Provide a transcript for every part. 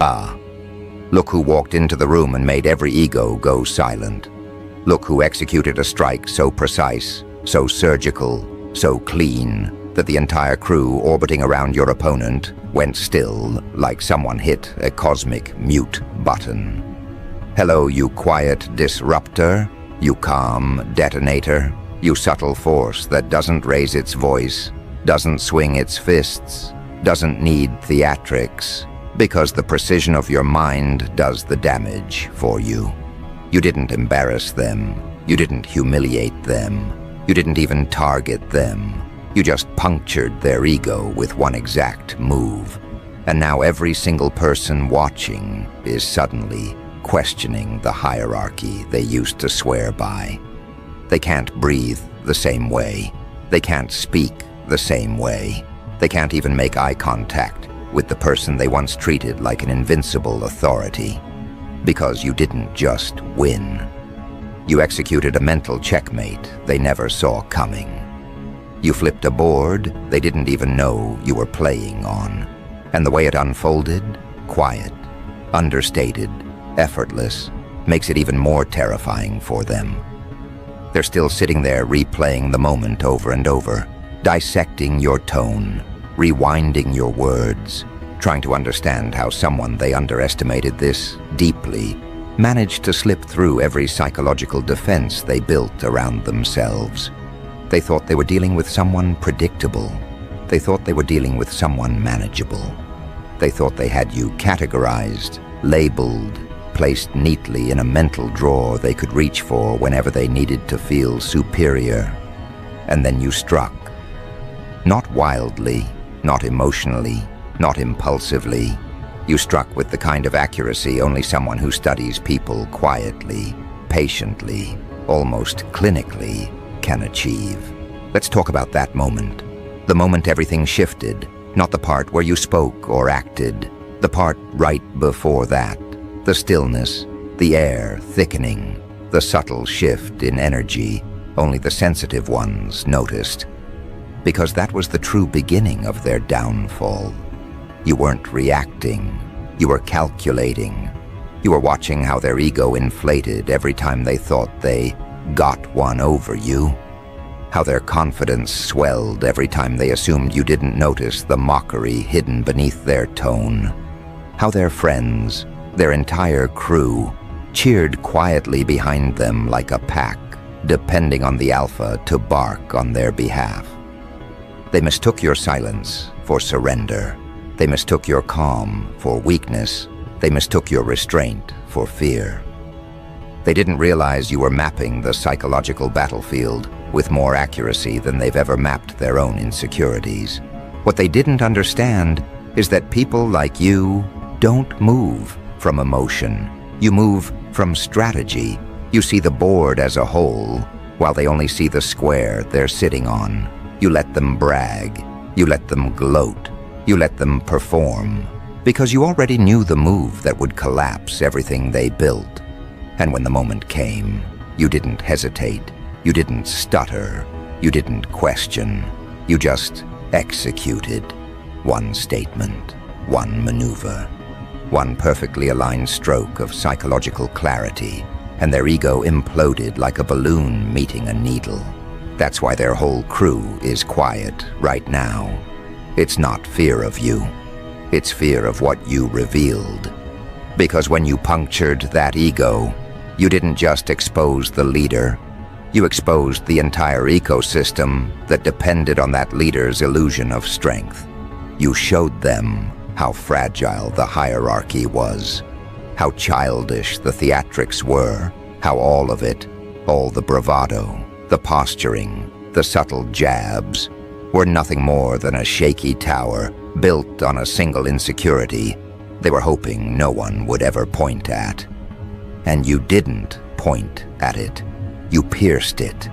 Ah, look who walked into the room and made every ego go silent. Look who executed a strike so precise, so surgical, so clean, that the entire crew orbiting around your opponent went still, like someone hit a cosmic mute button. Hello, you quiet disruptor, you calm detonator, you subtle force that doesn't raise its voice, doesn't swing its fists, doesn't need theatrics, because the precision of your mind does the damage for you. You didn't embarrass them, you didn't humiliate them, you didn't even target them. You just punctured their ego with one exact move. And now every single person watching is suddenly questioning the hierarchy they used to swear by. They can't breathe the same way. They can't speak the same way. They can't even make eye contact with the person they once treated like an invincible authority. Because you didn't just win. You executed a mental checkmate they never saw coming. You flipped a board they didn't even know you were playing on. And the way it unfolded, quiet, understated, effortless, makes it even more terrifying for them. They're still sitting there replaying the moment over and over, dissecting your tone, rewinding your words, trying to understand how someone they underestimated this deeply managed to slip through every psychological defense they built around themselves. They thought they were dealing with someone predictable. They thought they were dealing with someone manageable. They thought they had you categorized, labeled, placed neatly in a mental drawer they could reach for whenever they needed to feel superior. And then you struck. Not wildly, not emotionally, not impulsively. You struck with the kind of accuracy only someone who studies people quietly, patiently, almost clinically, can achieve. Let's talk about that moment. The moment everything shifted, not the part where you spoke or acted, the part right before that. The stillness, the air thickening, the subtle shift in energy only the sensitive ones noticed. Because that was the true beginning of their downfall. You weren't reacting, you were calculating. You were watching how their ego inflated every time they thought they got one over you. How their confidence swelled every time they assumed you didn't notice the mockery hidden beneath their tone. How their friends, their entire crew, cheered quietly behind them like a pack, depending on the alpha to bark on their behalf. They mistook your silence for surrender. They mistook your calm for weakness. They mistook your restraint for fear. They didn't realize you were mapping the psychological battlefield with more accuracy than they've ever mapped their own insecurities. What they didn't understand is that people like you don't move from emotion. You move from strategy. You see the board as a whole, while they only see the square they're sitting on. You let them brag. You let them gloat. You let them perform. Because you already knew the move that would collapse everything they built. And when the moment came, you didn't hesitate. You didn't stutter. You didn't question. You just executed. One statement, one maneuver, one perfectly aligned stroke of psychological clarity, and their ego imploded like a balloon meeting a needle. That's why their whole crew is quiet right now. It's not fear of you. It's fear of what you revealed. Because when you punctured that ego, you didn't just expose the leader. You exposed the entire ecosystem that depended on that leader's illusion of strength. You showed them how fragile the hierarchy was, how childish the theatrics were, how all of it, all the bravado, the posturing, the subtle jabs, were nothing more than a shaky tower built on a single insecurity they were hoping no one would ever point at. And you didn't point at it. You pierced it.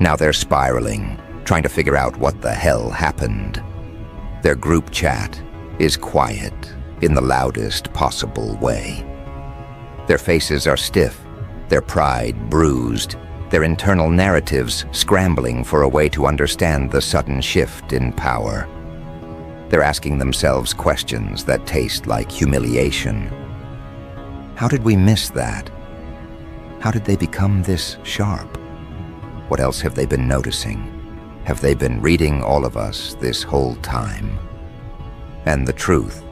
Now they're spiraling, trying to figure out what the hell happened. Their group chat is quiet in the loudest possible way. Their faces are stiff, their pride bruised, their internal narratives scrambling for a way to understand the sudden shift in power. They're asking themselves questions that taste like humiliation. How did we miss that? How did they become this sharp? What else have they been noticing? Have they been reading all of us this whole time? And the truth,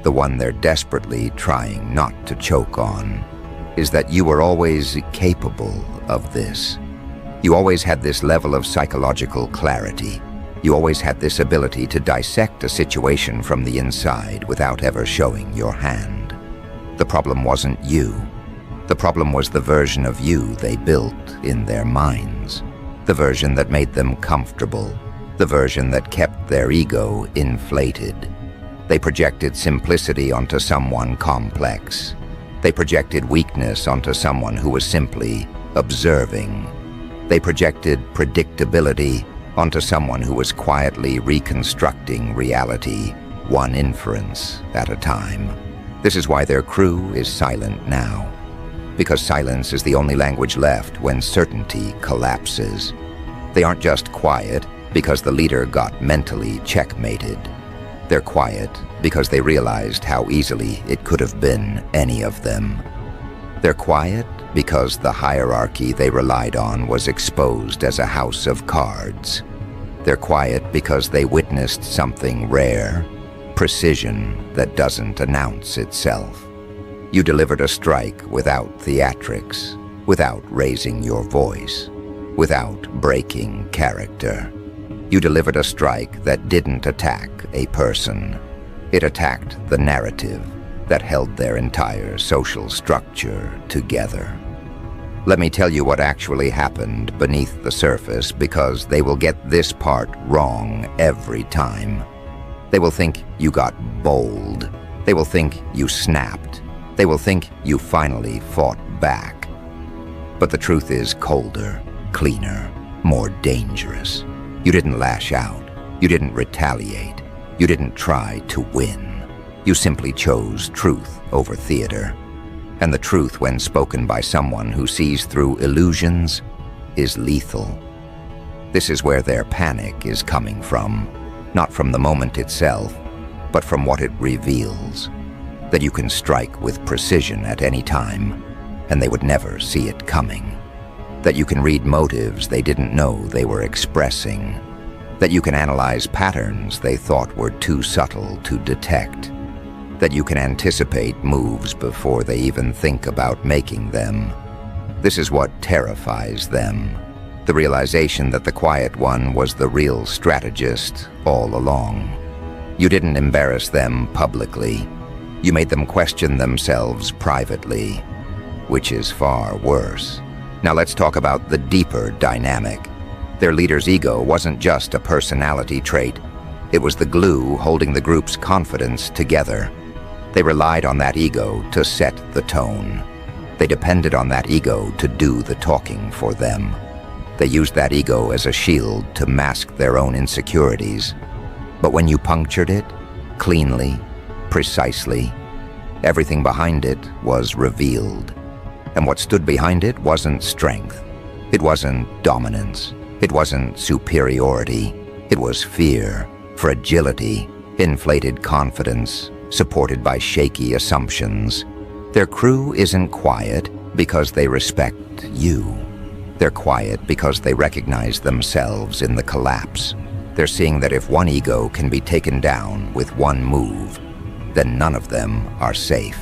the one they're desperately trying not to choke on, is that you were always capable of this. You always had this level of psychological clarity. You always had this ability to dissect a situation from the inside without ever showing your hand. The problem wasn't you. The problem was the version of you they built in their minds. The version that made them comfortable. The version that kept their ego inflated. They projected simplicity onto someone complex. They projected weakness onto someone who was simply observing. They projected predictability onto someone who was quietly reconstructing reality, one inference at a time. This is why their crew is silent now. Because silence is the only language left when certainty collapses. They aren't just quiet because the leader got mentally checkmated. They're quiet because they realized how easily it could have been any of them. They're quiet because the hierarchy they relied on was exposed as a house of cards. They're quiet because they witnessed something rare, precision that doesn't announce itself. You delivered a strike without theatrics, without raising your voice, without breaking character. You delivered a strike that didn't attack a person. It attacked the narrative that held their entire social structure together. Let me tell you what actually happened beneath the surface, because they will get this part wrong every time. They will think you got bold. They will think you snapped. They will think you finally fought back. But the truth is colder, cleaner, more dangerous. You didn't lash out. You didn't retaliate. You didn't try to win. You simply chose truth over theater. And the truth, when spoken by someone who sees through illusions, is lethal. This is where their panic is coming from. Not from the moment itself, but from what it reveals. That you can strike with precision at any time, and they would never see it coming. That you can read motives they didn't know they were expressing. That you can analyze patterns they thought were too subtle to detect. That you can anticipate moves before they even think about making them. This is what terrifies them. The realization that the quiet one was the real strategist all along. You didn't embarrass them publicly. You made them question themselves privately, which is far worse. Now let's talk about the deeper dynamic. Their leader's ego wasn't just a personality trait. It was the glue holding the group's confidence together. They relied on that ego to set the tone. They depended on that ego to do the talking for them. They used that ego as a shield to mask their own insecurities. But when you punctured it, cleanly, precisely, everything behind it was revealed. And what stood behind it wasn't strength. It wasn't dominance. It wasn't superiority. It was fear, fragility, inflated confidence, supported by shaky assumptions. Their crew isn't quiet because they respect you. They're quiet because they recognize themselves in the collapse. They're seeing that if one ego can be taken down with one move, then none of them are safe.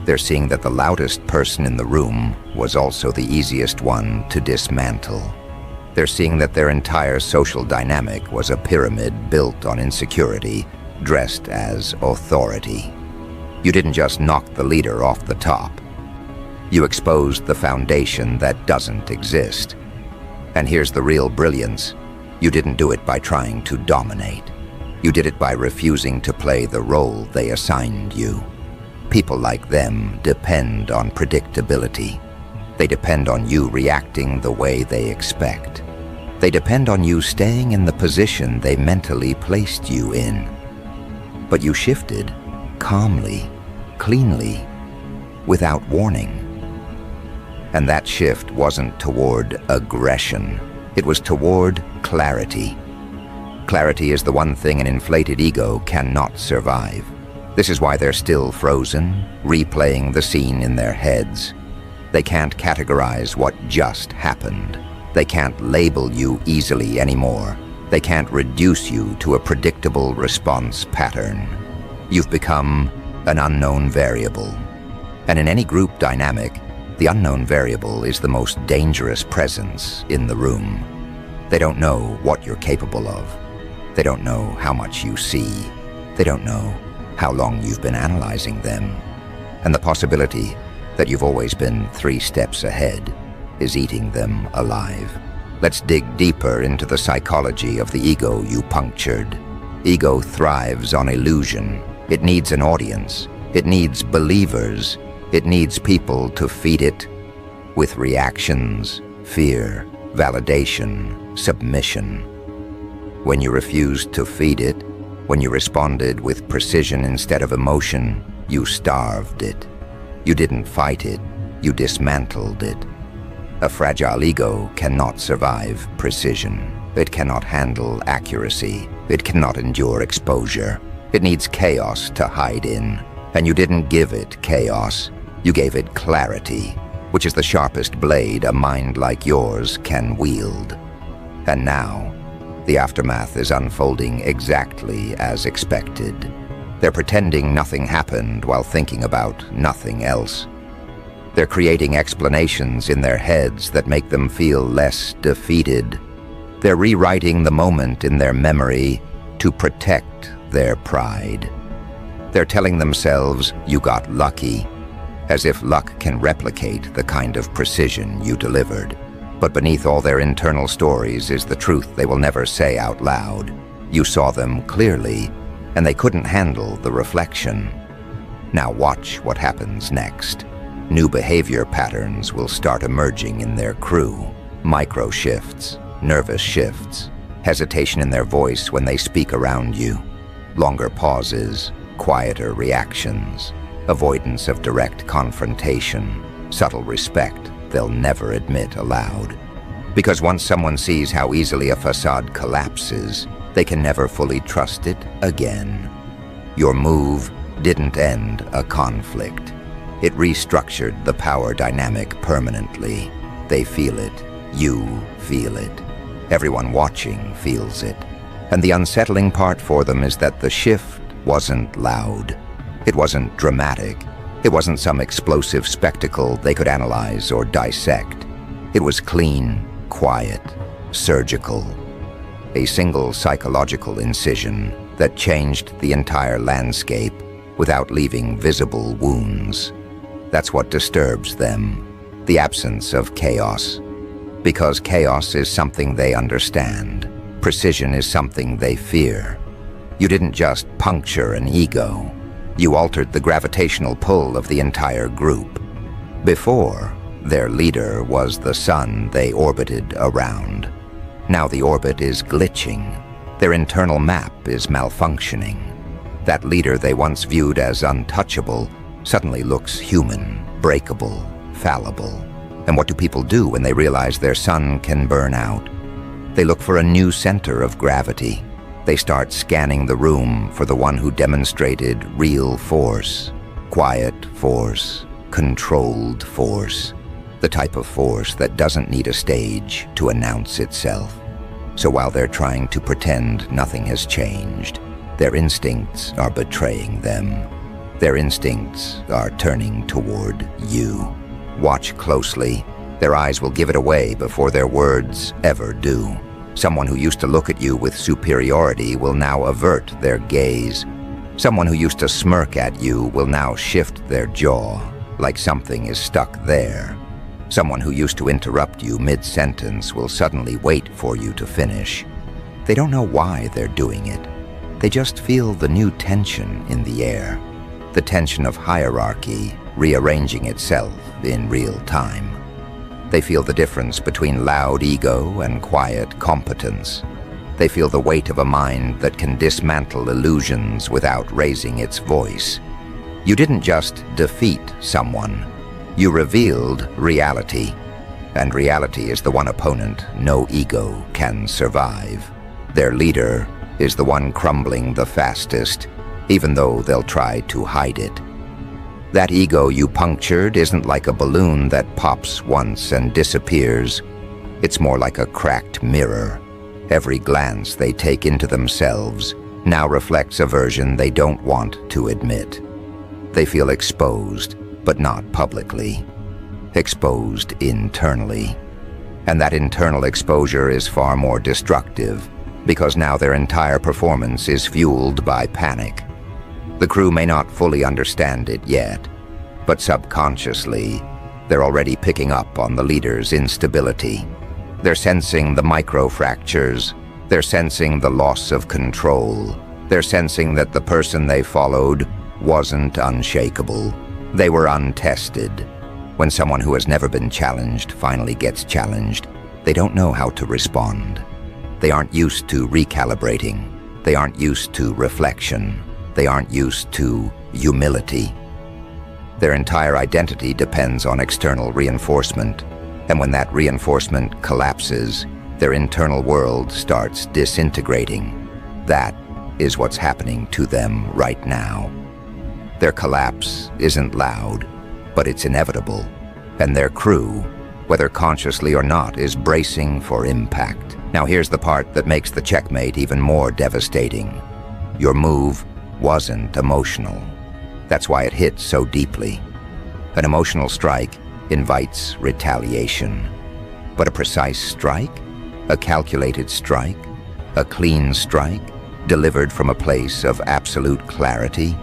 They're seeing that the loudest person in the room was also the easiest one to dismantle. They're seeing that their entire social dynamic was a pyramid built on insecurity, dressed as authority. You didn't just knock the leader off the top. You exposed the foundation that doesn't exist. And here's the real brilliance. You didn't do it by trying to dominate. You did it by refusing to play the role they assigned you. People like them depend on predictability. They depend on you reacting the way they expect. They depend on you staying in the position they mentally placed you in. But you shifted, calmly, cleanly, without warning. And that shift wasn't toward aggression. It was toward clarity. Clarity is the one thing an inflated ego cannot survive. This is why they're still frozen, replaying the scene in their heads. They can't categorize what just happened. They can't label you easily anymore. They can't reduce you to a predictable response pattern. You've become an unknown variable. And in any group dynamic, the unknown variable is the most dangerous presence in the room. They don't know what you're capable of. They don't know how much you see. They don't know how long you've been analyzing them. And the possibility that you've always been 3 steps ahead is eating them alive. Let's dig deeper into the psychology of the ego you punctured. Ego thrives on illusion. It needs an audience. It needs believers. It needs people to feed it with reactions, fear, validation, submission. When you refused to feed it, when you responded with precision instead of emotion, you starved it. You didn't fight it, you dismantled it. A fragile ego cannot survive precision. It cannot handle accuracy. It cannot endure exposure. It needs chaos to hide in. And you didn't give it chaos. You gave it clarity, which is the sharpest blade a mind like yours can wield. And now, the aftermath is unfolding exactly as expected. They're pretending nothing happened while thinking about nothing else. They're creating explanations in their heads that make them feel less defeated. They're rewriting the moment in their memory to protect their pride. They're telling themselves, "You got lucky," as if luck can replicate the kind of precision you delivered. But beneath all their internal stories is the truth they will never say out loud. You saw them clearly, and they couldn't handle the reflection. Now watch what happens next. New behavior patterns will start emerging in their crew. Micro shifts, nervous shifts, hesitation in their voice when they speak around you, longer pauses, quieter reactions, avoidance of direct confrontation, subtle respect they'll never admit aloud. Because once someone sees how easily a facade collapses, they can never fully trust it again. Your move didn't end a conflict. It restructured the power dynamic permanently. They feel it. You feel it. Everyone watching feels it. And the unsettling part for them is that the shift wasn't loud. It wasn't dramatic. It wasn't some explosive spectacle they could analyze or dissect. It was clean, quiet, surgical. A single psychological incision that changed the entire landscape without leaving visible wounds. That's what disturbs them, the absence of chaos. Because chaos is something they understand. Precision is something they fear. You didn't just puncture an ego. You altered the gravitational pull of the entire group. Before, their leader was the sun they orbited around. Now the orbit is glitching. Their internal map is malfunctioning. That leader they once viewed as untouchable suddenly looks human, breakable, fallible. And what do people do when they realize their sun can burn out? They look for a new center of gravity. They start scanning the room for the one who demonstrated real force, quiet force, controlled force, the type of force that doesn't need a stage to announce itself. So while they're trying to pretend nothing has changed, their instincts are betraying them. Their instincts are turning toward you. Watch closely. Their eyes will give it away before their words ever do. Someone who used to look at you with superiority will now avert their gaze. Someone who used to smirk at you will now shift their jaw, like something is stuck there. Someone who used to interrupt you mid-sentence will suddenly wait for you to finish. They don't know why they're doing it. They just feel the new tension in the air, the tension of hierarchy rearranging itself in real time. They feel the difference between loud ego and quiet competence. They feel the weight of a mind that can dismantle illusions without raising its voice. You didn't just defeat someone. You revealed reality. And reality is the one opponent no ego can survive. Their leader is the one crumbling the fastest, even though they'll try to hide it. That ego you punctured isn't like a balloon that pops once and disappears. It's more like a cracked mirror. Every glance they take into themselves now reflects a version they don't want to admit. They feel exposed, but not publicly. Exposed internally. And that internal exposure is far more destructive, because now their entire performance is fueled by panic. The crew may not fully understand it yet, but subconsciously, they're already picking up on the leader's instability. They're sensing the micro-fractures. They're sensing the loss of control. They're sensing that the person they followed wasn't unshakable. They were untested. When someone who has never been challenged finally gets challenged, they don't know how to respond. They aren't used to recalibrating. They aren't used to reflection. They aren't used to humility. Their entire identity depends on external reinforcement, and when that reinforcement collapses, their internal world starts disintegrating. That is what's happening to them right now. Their collapse isn't loud, but it's inevitable, and their crew, whether consciously or not, is bracing for impact. Now here's the part that makes the checkmate even more devastating. Your move wasn't emotional. That's why it hit so deeply. An emotional strike invites retaliation. But a precise strike, a calculated strike, a clean strike, delivered from a place of absolute clarity,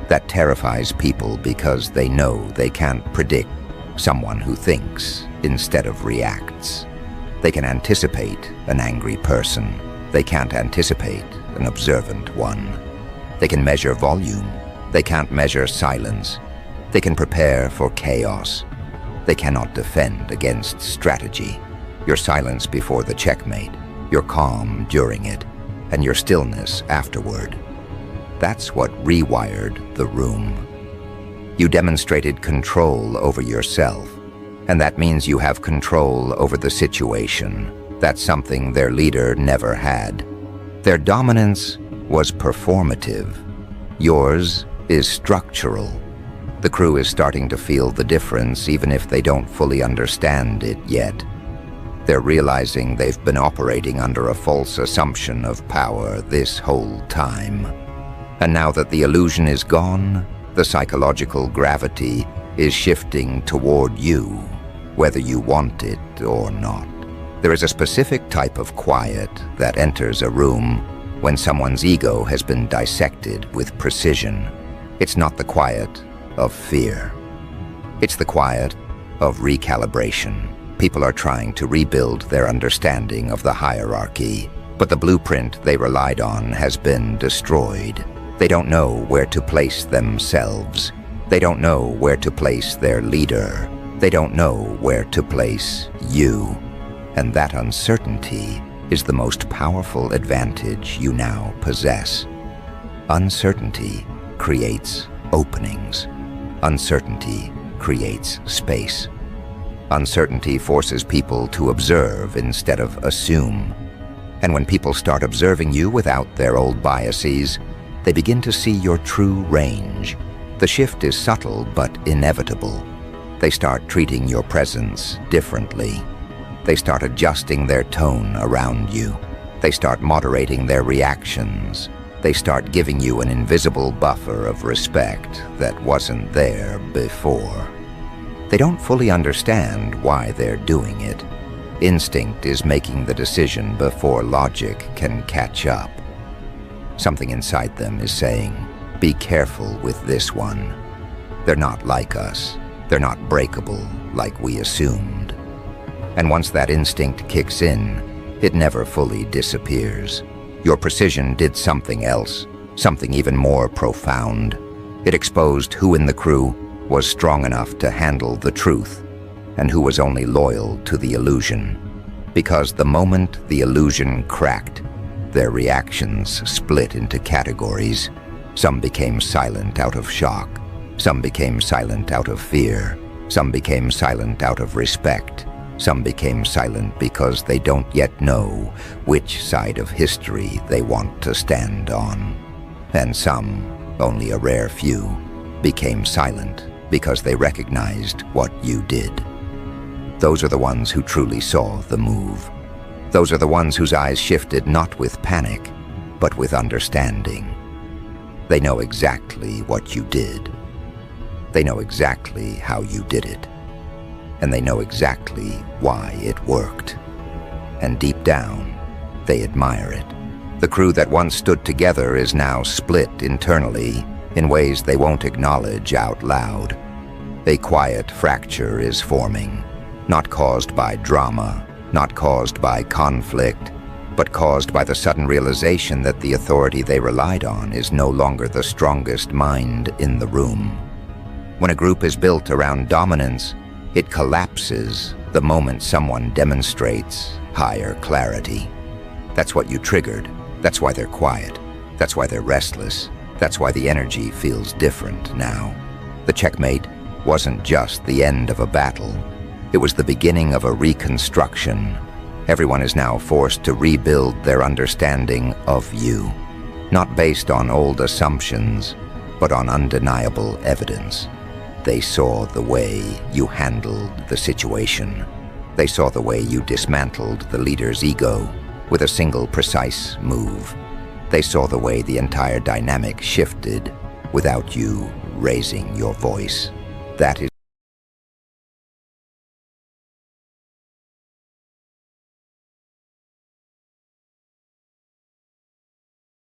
that terrifies people because they know they can't predict someone who thinks instead of reacts. They can anticipate an angry person. They can't anticipate an observant one. They can measure volume. They can't measure silence. They can prepare for chaos. They cannot defend against strategy. Your silence before the checkmate, your calm during it, and your stillness afterward. That's what rewired the room. You demonstrated control over yourself, and that means you have control over the situation. That's something their leader never had. Their dominance was performative. Yours is structural. The crew is starting to feel the difference even if they don't fully understand it yet. They're realizing they've been operating under a false assumption of power this whole time. And now that the illusion is gone, the psychological gravity is shifting toward you, whether you want it or not. There is a specific type of quiet that enters a room when someone's ego has been dissected with precision. It's not the quiet of fear. It's the quiet of recalibration. People are trying to rebuild their understanding of the hierarchy, but the blueprint they relied on has been destroyed. They don't know where to place themselves. They don't know where to place their leader. They don't know where to place you. And that uncertainty is the most powerful advantage you now possess. Uncertainty creates openings. Uncertainty creates space. Uncertainty forces people to observe instead of assume. And when people start observing you without their old biases, they begin to see your true range. The shift is subtle but inevitable. They start treating your presence differently. They start adjusting their tone around you. They start moderating their reactions. They start giving you an invisible buffer of respect that wasn't there before. They don't fully understand why they're doing it. Instinct is making the decision before logic can catch up. Something inside them is saying, be careful with this one. They're not like us. They're not breakable like we assumed. And once that instinct kicks in, it never fully disappears. Your precision did something else, something even more profound. It exposed who in the crew was strong enough to handle the truth and who was only loyal to the illusion. Because the moment the illusion cracked, their reactions split into categories. Some became silent out of shock. Some became silent out of fear. Some became silent out of respect. Some became silent because they don't yet know which side of history they want to stand on. And some, only a rare few, became silent because they recognized what you did. Those are the ones who truly saw the move. Those are the ones whose eyes shifted not with panic, but with understanding. They know exactly what you did. They know exactly how you did it. And they know exactly why it worked. And deep down, they admire it. The crew that once stood together is now split internally in ways they won't acknowledge out loud. A quiet fracture is forming, not caused by drama, not caused by conflict, but caused by the sudden realization that the authority they relied on is no longer the strongest mind in the room. When a group is built around dominance, it collapses the moment someone demonstrates higher clarity. That's what you triggered. That's why they're quiet. That's why they're restless. That's why the energy feels different now. The checkmate wasn't just the end of a battle. It was the beginning of a reconstruction. Everyone is now forced to rebuild their understanding of you, not based on old assumptions, but on undeniable evidence. They saw the way you handled the situation. They saw the way you dismantled the leader's ego with a single precise move. They saw the way the entire dynamic shifted without you raising your voice. That is